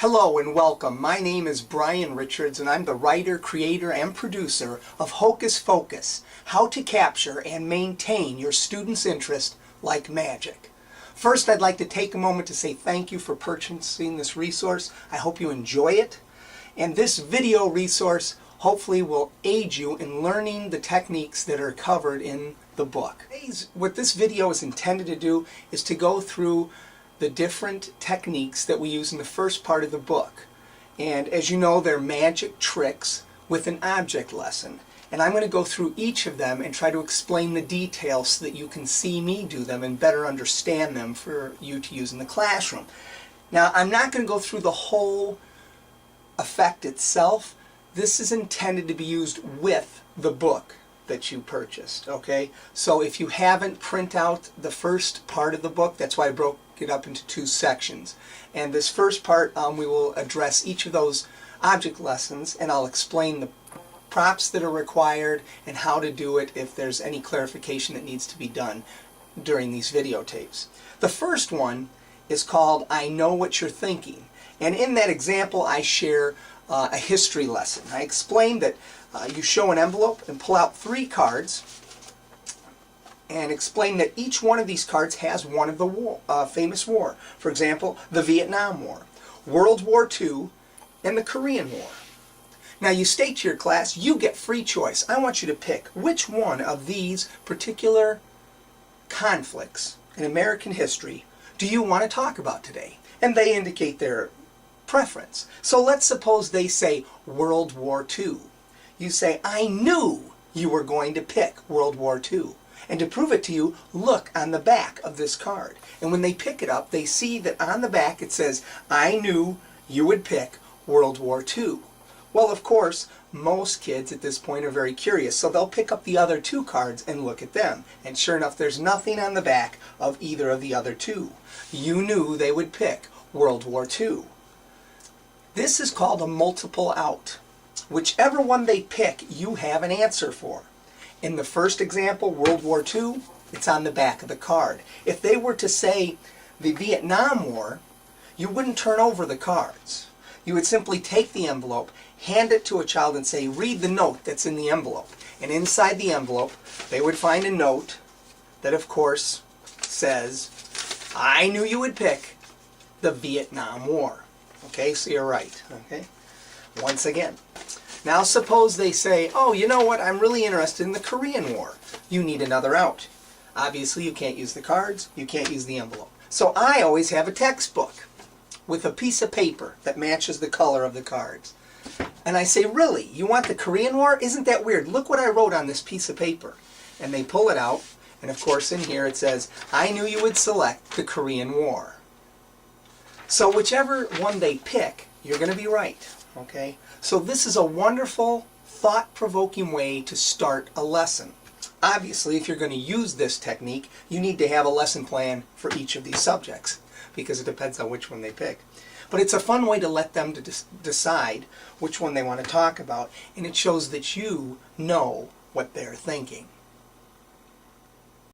Hello and welcome. My name is Brian Richards and I'm the writer, creator, and producer of Hocus, How to Capture and Maintain Your Students' Interest Like Magic. First, I'd like to take a moment to say thank you for purchasing this resource. I hope you enjoy it. And this video resource hopefully will aid you in learning the techniques that are covered in the book. What this video is intended to do is to go through the different techniques that we use in the first part of the book. And as you know, they're magic tricks with an object lesson. And I'm going to go through each of them and try to explain the details so that you can see me do them and better understand them for you to use in the classroom. Now, I'm not going to go through the whole effect itself. This is intended to be used with the book that you purchased, okay? So if you haven't, print out the first part of the book. That's why I broke it up into two sections. And this first part, we will address each of those object lessons, and I'll explain the props that are required and how to do it if there's any clarification that needs to be done during these videotapes. The first one is called I Know What You're Thinking. And in that example, I share a history lesson. I explain that you show an envelope and pull out 3 cards and explain that each one of these cards has one of the famous war. For example, the Vietnam War, World War II, and the Korean War. Now you state to your class, you get free choice. I want you to pick which one of these particular conflicts in American history do you want to talk about today? And they indicate their preference. So let's suppose they say World War II. You say, I knew you were going to pick World War II. And to prove it to you, look on the back of this card. And when they pick it up, they see that on the back it says, I knew you would pick World War II. Well, of course, most kids at this point are very curious, so they'll pick up the other 2 cards and look at them. And sure enough, there's nothing on the back of either of the other 2. You knew they would pick World War II. This is called a multiple out. Whichever one they pick, you have an answer for. In the first example, World War II, it's on the back of the card. If they were to say the Vietnam War, you wouldn't turn over the cards. You would simply take the envelope, hand it to a child and say, read the note that's in the envelope. And inside the envelope, they would find a note that, of course, says, I knew you would pick the Vietnam War. Okay, so you're right. Okay. Once again. Now suppose they say, oh, you know what, I'm really interested in the Korean War. You need another out. Obviously you can't use the cards, you can't use the envelope. So I always have a textbook with a piece of paper that matches the color of the cards. And I say, really, you want the Korean War? Isn't that weird? Look what I wrote on this piece of paper. And they pull it out, and of course in here it says, I knew you would select the Korean War. So whichever one they pick, you're going to be right. Okay? So this is a wonderful, thought-provoking way to start a lesson. Obviously, if you're going to use this technique, you need to have a lesson plan for each of these subjects, because it depends on which one they pick. But it's a fun way to let them decide which one they want to talk about, and it shows that you know what they're thinking.